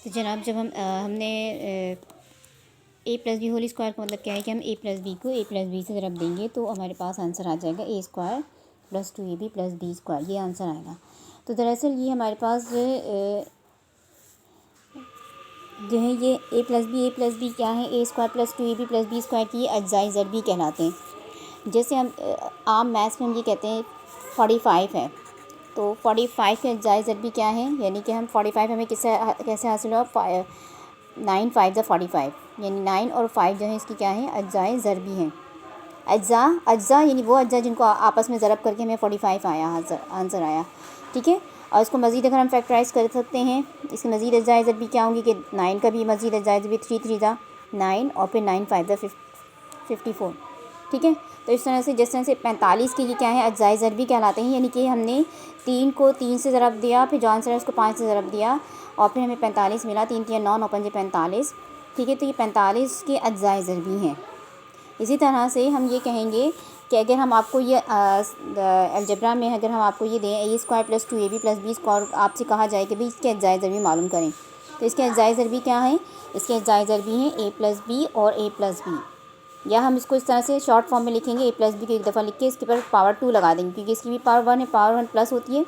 तो जनाब जब हमने ए प्लस बी होल स्क्वायर का मतलब क्या है कि हम ए प्लस बी को ए प्लस बी से ज़रब देंगे तो हमारे पास आंसर आ जाएगा a square plus 2ab plus B square, ये आंसर आएगा। तो दरअसल ये हमारे पास जो है ये ए प्लस बी क्या है, A square plus 2ab plus B square की अज्जाए ज़रबी कहलाते हैं। जैसे हम आम मैथ्स में हम ये कहते हैं 45 है, तो 45 के अज्जाए ज़रबी क्या है, यानी कि हम 45 हमें कैसे हासिल हुआ, 9 5 ज़ा 45, यानी 9 और 5 जो है इसकी क्या है, अज्जाए ज़रबी हैं। अज्जा यानी वो अज्जा जिनको आपस में ज़रब करके हमें 45 आया आंसर आया, ठीक है। और इसको मज़ीद अगर हम फैक्टराइज़ कर सकते हैं, इसकी मज़ीद अज्जाए ज़रबी क्या होंगी कि 9 का भी मज़ीद अज्जाए ज़रबी 3 3 ज़ा 9 और फिर 9 5 ज़ा 54, ठीक है। तो इस तरह से जिस तरह से 45 के ये क्या है, अज्जाए ज़रबी कहलाते हैं, यानी कि हमने 3 को 3 से ज़रब दिया, फिर जो आंसर है उसको 5 से ज़रब दिया और फिर हमें 45 मिला। 3 3 9 9 5 45, ठीक है। तो ये 45 के अज्जाए ज़रबी हैं। इसी तरह से हम ये कहेंगे कि अगर हम आपको ये अलजबरा में अगर हम आपको ये दें A square plus 2ab plus B square, आपसे कहा जाए कि भाई इसके अज्जाए ज़रबी मालूम करें, तो इसके अज्जाए ज़रबी क्या हैं, इसके अज्जाए ज़रबी हैं ए प्लस बी और ए प्लस बी, या हम इसको इस तरह से शॉर्ट फॉर्म में लिखेंगे, ए प्लस बी को एक दफ़ा लिख के इसके पर पावर 2 लगा देंगे, क्योंकि इसकी भी पावर 1 है, पावर 1 प्लस होती है।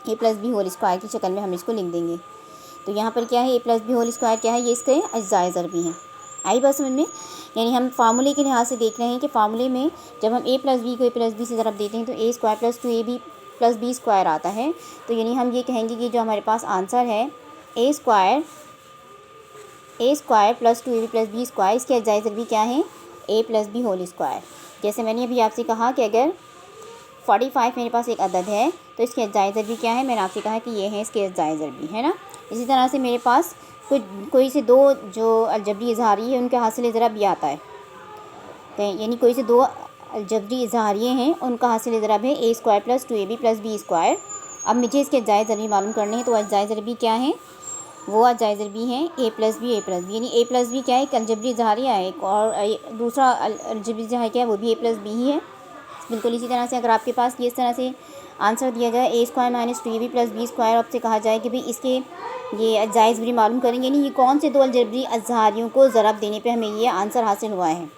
A plus B whole square की शक्ल में हम इसको लिख देंगे। तो यहाँ पर क्या है, A plus B whole square क्या है, ये इसके अज्जाए ज़रबी हैं। आई बात समझ में, यानी हम फार्मूले के लिहाज से देख रहे हैं कि फार्मूले में जब हम ए प्लस बी को ए प्लस बी से ज़रब देते हैं तो A square plus 2ab plus B square आता है। तो यानी हम ये कहेंगे कि जो हमारे पास आंसर है A square plus 2ab plus B square, इसके अज्जाए ज़रबी क्या है, A plus B whole square. जैसे मैंने अभी आपसे कहा कि अगर 45 मेरे पास एक अदद है तो इसके अज्जाए ज़रबी क्या है, मैंने आपसे कहा कि ये है इसके अज्जाए ज़रबी, है ना। इसी तरह से मेरे पास कोई से दो जो अलजबरी इजहारी है उनके हासिल ज़रब भी आता है, तो यानी कोई से दो अलजबरी इजहारिये हैं उनका हासिल ज़रब है A square plus 2ab plus B square. अब मुझे इसके अज्जाए ज़रबी मालूम करने हैं, तो अज्जाए ज़रबी क्या है, वो अज्जाए ज़रबी हैं ए प्लस बी यानी ए प्लस बी क्या है, एक अलजबरी इजहारिया है, एक और दूसरा अलजबरी इजहारिया क्या है, वो भी ए प्लस बी ही है। बिल्कुल इसी तरह से अगर आपके पास ये इस तरह से आंसर दिया जाए A square minus 2ab plus B square, आपसे कहा जाए कि भाई इसके ये अज्जाए ज़रबी मालूम करेंगे, नहीं ये कौन से दो अलजबरी अज़हारियों को ज़रब देने पे हमें ये आंसर हासिल हुआ है,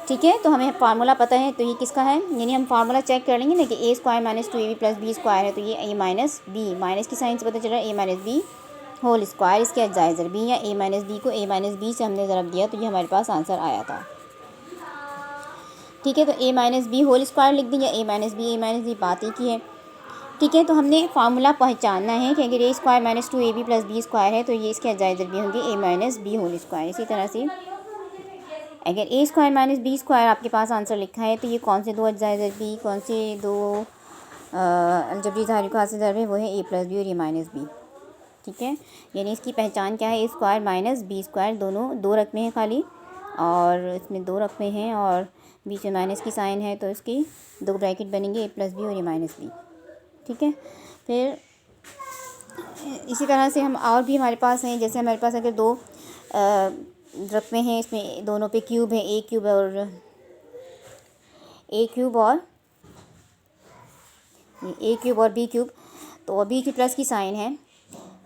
ठीक है। तो हमें फार्मूला पता है, तो ये किसका है, यानी हम फार्मूला चेक कर लेंगे ना कि A square minus 2ab plus B square है, तो ये ए माइनस बी, माइनस की साइन से पता चल रहा है A minus B whole square, इसके अज्जाए ज़रबी, या ए माइनस बी को ए माइनस बी से हमने ज़रब दिया तो ये हमारे पास आंसर आया था, ठीक है। तो ए माइनस बी होल स्क्वायर लिख दें या ए माइनस बी बात ही की है, ठीक है। तो हमने फार्मूला पहचानना है कि अगर A square minus 2ab plus B square है तो ये इसके अज्जाए ज़रबी होंगे A minus B whole square. इसी तरह से अगर A square minus B square आपके पास आंसर लिखा है तो ये कौन से दो अज्जाए ज़रबी, कौन से दो अलजबरी इजहारियों का हासिल ज़रब है, वो है ए प्लस बी और ए माइनस बी, ठीक है। यानी इसकी पहचान क्या है, A square minus B square, दोनों दो रकमे हैं खाली, और इसमें दो रकमे हैं और बीच में माइनस की साइन है, तो इसकी दो ब्रैकेट बनेंगे ए प्लस बी और ए माइनस बी, ठीक है। फिर इसी तरह से हम और भी हमारे पास हैं, जैसे हमारे पास अगर दो रकमे हैं, इसमें दोनों पे क्यूब है, ए क्यूब और बी क्यूब, तो बी की प्लस की साइन है,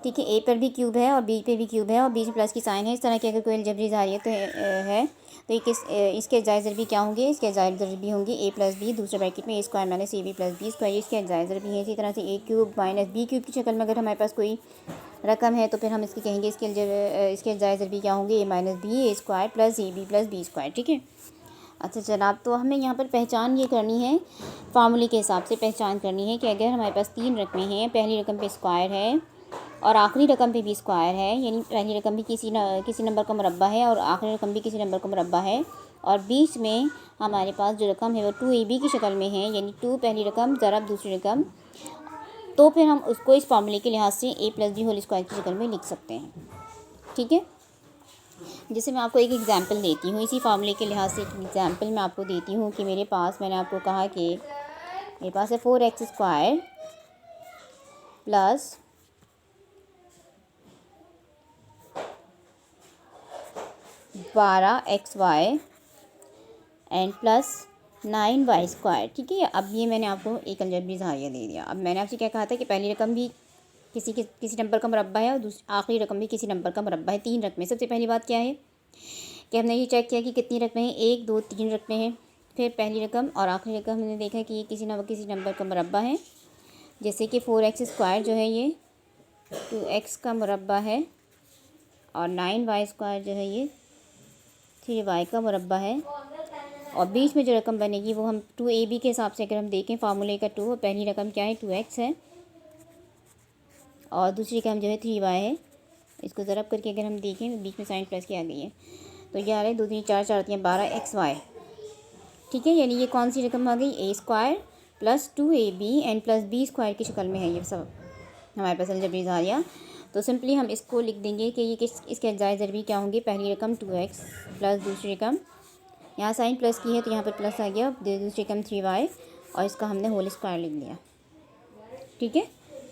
ठीक है। ए पर भी क्यूब है और बी पे भी क्यूब है और बीच में प्लस की साइन है। इस तरह की अगर कोई अलजबरी इजहारियत है तो इसके अज्जाए ज़रबी क्या होंगे, इसके अज्जाए ज़रबी होंगे ए प्लस बी, दूसरे ब्रैकेट में A square minus A B plus B square, इसके अज्जाए ज़रबी हैं। इसी तरह से A cube minus B cube की शक्ल में अगर हमारे पास कोई रकम है तो फिर हम इसकी कहेंगे इसके अज्जाए ज़रबी क्या होंगे, A minus B A square plus A B plus B square, ठीक है। अच्छा जनाब, तो हमें यहाँ पर पहचान ये करनी है, फार्मूले के हिसाब से पहचान करनी है कि अगर हमारे पास तीन रकमें हैं, पहली रकम पे स्क्वायर है और आखिरी रकम पे भी स्क्वायर है, यानी पहली रकम भी किसी नंबर का मुरब्बा है और आखिरी रकम भी किसी नंबर का मुरब्बा है, और बीच में हमारे पास जो रकम है वो 2ab की शक्ल में है, यानी 2 पहली रकम ज़रब दूसरी रकम, तो फिर हम उसको इस फार्मूले के लिहाज से ए प्लस बी होल स्क्वायर की शक्ल में लिख सकते हैं, ठीक है। जैसे मैं आपको एक एग्ज़ाम्पल देती हूँ, इसी फार्मूले के लिहाज से एक एग्ज़ाम्पल मैं आपको देती हूँ कि मेरे पास, मैंने आपको कहा कि मेरे पास है 4x square plus 12xy and plus 9y square, ठीक है। अब ये मैंने आपको एक अलजबरी इजहारिया दे दिया। अब मैंने आपसे क्या कहा था कि पहली रकम भी किसी नंबर का मुरब्बा है और आखिरी रकम भी किसी नंबर का मुरब्बा है। 3 रकमें। सबसे पहली बात क्या है कि हमने ये चेक किया कि कितनी रकमें हैं, 1 2 3 रकमें हैं। फिर पहली रकम और आखिरी रकम हमने देखा कि ये किसी नंबर का मुरब्बा है। जैसे कि 4x² जो है ये 2x का मुरब्बा है और 9y² जो है ये 3y का मुरब्बा है। और बीच में जो रकम बनेगी वो हम 2ab के हिसाब से अगर हम देखें फार्मूले का 2, पहली रकम क्या है 2x है और दूसरी रकम जो है 3y है। इसको ज़रब करके अगर हम देखें बीच में साइन प्लस की आ गई है तो 11 2 3 4 4 3 12xy। ठीक है, यानी ये कौन सी रकम आ गई, a² + 2ab n + b² की शक्ल में है ये सब हमारे पास अलजबरी इज़हारिया। तो सिंपली हम इसको लिख देंगे कि ये इसके अज्जाए ज़रबी क्या होंगे। पहली रकम 2x प्लस दूसरी रकम, यहाँ साइन प्लस की है तो यहाँ पर प्लस आ गया, दूसरी रकम 3y और इसका हमने होल स्क्वायर लिख दिया। ठीक है,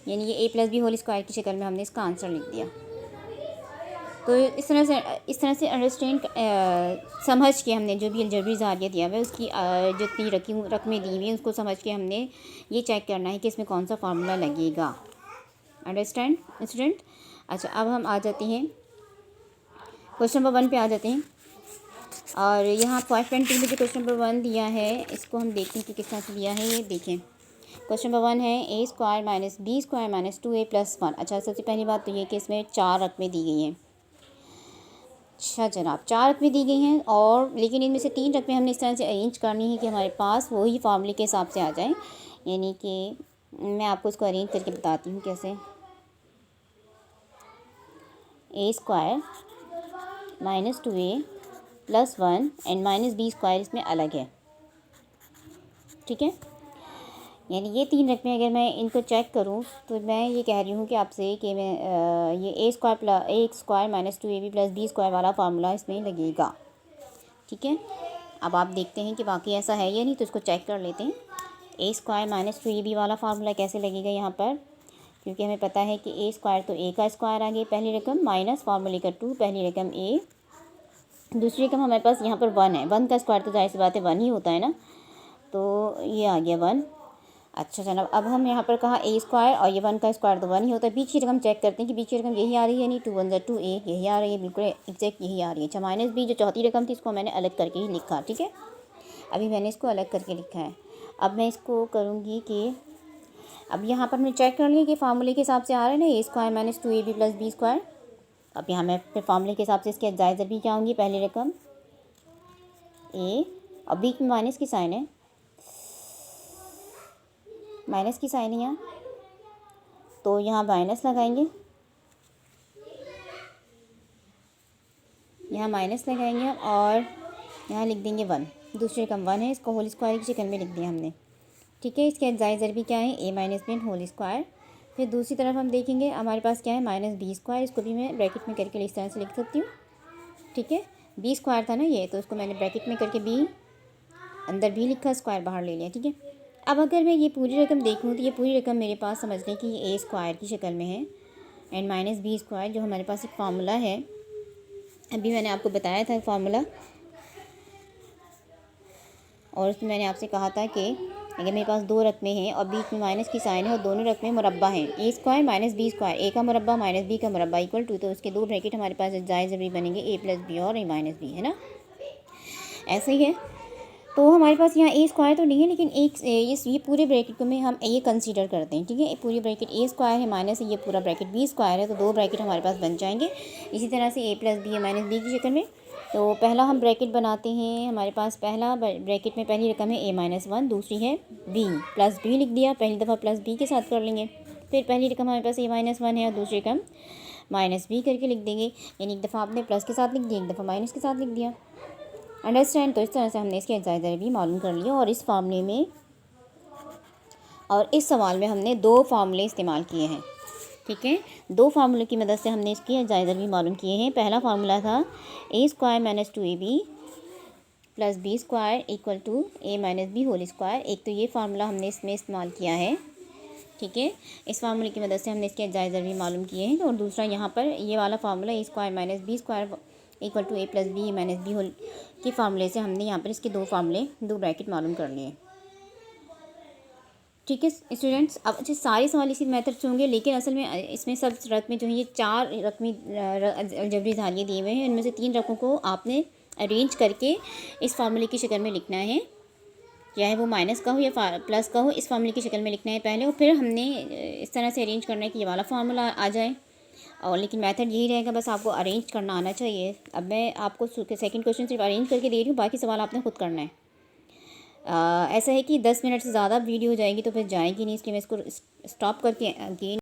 यानी ये a + b होल स्क्वायर की शक्ल में हमने इसका आंसर लिख दिया। तो इस तरह से अंडरस्टैंड समझ के हमने जो भी अलजबरी इज़हारिया दिया हुआ है उसकी जितनी रकमें दी हुई हैं उसको समझ के हमने ये चेक करना है कि इसमें कौन सा फार्मूला लगेगा। Understand student. अच्छा, अब हम आ जाते हैं क्वेश्चन नंबर 1 पे आ जाते हैं। और यहाँ 5.2 में जो क्वेश्चन नंबर 1 दिया है इसको हम देखते हैं कि किस तरह से दिया है। ये देखें, क्वेश्चन नंबर 1 है a² - b² - 2a + 1। अच्छा, सबसे पहली बात तो ये कि इसमें 4 रकमें दी गई हैं। अच्छा जनाब, 4 रकमें दी गई हैं और लेकिन इनमें से 3 रकमें हमने इस तरह से अरेंज करनी है कि हमारे पास वही फार्मूले के हिसाब से आ जाए। यानी कि मैं आपको इसको अरेंज करके बताती हूँ कैसे। a² - 2a + 1 n - b² इसमें अलग है। ठीक है, यानी ये 3 रकमें अगर मैं इनको चेक करूँ तो मैं ये कह रही हूँ कि आपसे कि मैं ये a² - 2ab + b² वाला फार्मूला इसमें लगेगा। ठीक है, अब आप देखते हैं कि बाकी ऐसा है या नहीं, तो इसको चेक कर लेते हैं। a² - 2ab वाला फार्मूला कैसे लगेगा यहाँ पर, क्योंकि हमें पता है कि a² तो a का स्क्वायर आ गई पहली रकम, माइनस फार्मूले का 2 पहली रकम a, दूसरी रकम हमारे पास यहाँ पर 1 है। 1 का स्क्वायर तो जाहिर सी बात है 1 ही होता है ना, तो ये आ गया 1। अच्छा जनाब, अब हम यहाँ पर कहा a² और ये 1 का स्क्वायर तो 1 ही होता है। बीच की रकम चेक करते हैं कि बीच की रकम यही आ रही है, नहीं 2 1 2a यही आ रही है, बिल्कुल एग्जैक्ट यही आ रही है। अच्छा, -b जो चौथी रकम थी इसको मैंने अलग करके ही लिखा। ठीक है, अभी मैंने इसको अलग करके लिखा है। अब मैं इसको करूँगी कि अब यहाँ पर मैं चेक कर लिया कि फार्मूले के हिसाब से आ रहा है ना a² - 2ab + b²। अब यहाँ मैं फिर फार्मूले के हिसाब से इसके अज्जाए ज़रबी क्या होंगी, पहली रकम a और बीच में माइनस की साइन है, माइनस की साइन है यहाँ, तो यहाँ माइनस लगाएंगे, यहाँ माइनस लगाएंगे और यहाँ लिख देंगे 1। दूसरी रकम 1 है, इसको होल स्क्वायर की शक्ल में लिख दिया हमने। ठीक है, इसके अज्जाए ज़रबी क्या है, a - b होल स्क्वायर। फिर दूसरी तरफ हम देखेंगे हमारे पास क्या है -b², इसको भी मैं ब्रैकेट में करके इस तरह से लिख सकती हूँ। ठीक है, b² था ना ये, तो उसको मैंने ब्रैकेट में करके b अंदर भी लिखा, स्क्वायर बाहर ले लिया। ठीक है, अब अगर मैं ये पूरी रकम देखूँ तो ये पूरी रकम मेरे पास समझ लें कि ये a² की शक्ल में है n - b² जो हमारे पास एक फार्मूला है। अभी मैंने आपको बताया था फार्मूला, और उसमें मैंने आपसे कहा था कि अगर मेरे पास 2 रकमें हैं और बीच में माइनस की साइन है और दोनों रकमें मुरब्बा हैं, a² - b², a का मुरब्बा -b का मुरब्बा = 2, तो उसके 2 ब्रैकेट हमारे पास अज्जाए ज़रबी बनेंगे a + b और a - b, है ना। ऐसे ही है, तो हमारे पास यहाँ a² तो नहीं है, लेकिन ये पूरे ब्रैकेट को में हम ये कंसीडर करते हैं। ठीक है, पूरी ब्रैकेट a² है माइनस ये पूरा ब्रैकेट b² है, तो 2 ब्रैकेट हमारे पास बन जाएंगे। इसी तरह से a + b - b की शक्ल में। तो पहला हम ब्रैकेट बनाते हैं, हमारे पास पहला ब्रैकेट में पहली रकम है a - 1, दूसरी है b + b लिख दिया, पहली दफ़ा +b के साथ कर लेंगे। फिर पहली रकम हमारे पास a - 1 है और दूसरी रकम -b करके लिख देंगे, यानी एक दफ़ा आपने प्लस के साथ लिख दिया, एक दफ़ा माइनस के साथ लिख दिया। अंडरस्टैंड। तो इस तरह से हमने इसके अज्जाए ज़रबी मालूम कर लिया, और इस फार्मूले में और इस सवाल में हमने 2 फार्मूले इस्तेमाल किए हैं। ठीक है, 2 फार्मूले की मदद से हमने इसकी अज्जाए ज़रबी मालूम किए हैं। पहला फार्मूला था a² - 2ab + b² = a - b whole square. एक तो ये फार्मूला हमने इसमें इस्तेमाल किया है। ठीक है, इस फार्मूले की मदद से हमने इसके अज्जाए ज़रबी मालूम किए हैं। और दूसरा यहाँ पर ये वाला formula a² - b² = a + b - b whole के फार्मूले से हमने यहाँ पर इसके 2 फार्मूले 2 ब्रैकेट मालूम कर लिए। ठीक है स्टूडेंट्स, अब अच्छे सारे सवाल इसी मेथड से होंगे, लेकिन असल में इसमें सब रकमें जो हैं ये 4 रकमी अलजेब्रिक हालिये दिए हुए हैं। इनमें से 3 रकमों को आपने अरेंज करके इस फार्मूले की शक्ल में लिखना है, चाहे वो माइनस का हो या प्लस का हो, इस फार्मूले की शक्ल में लिखना है पहले, और फिर हमने इस तरह से अरेंज करना है कि ये वाला फार्मूला आ जाए। और लेकिन मेथड यही रहेगा, बस आपको अरेंज करना आना चाहिए। अब मैं आपको सेकंड क्वेश्चन सिर्फ अरेंज करके दे रही हूँ, बाकी सवाल आपने खुद करना है। ऐसा है कि 10 मिनट से ज़्यादा वीडियो हो जाएगी तो फिर जाएगी नहीं, इसलिए मैं इसको स्टॉप करके अगेन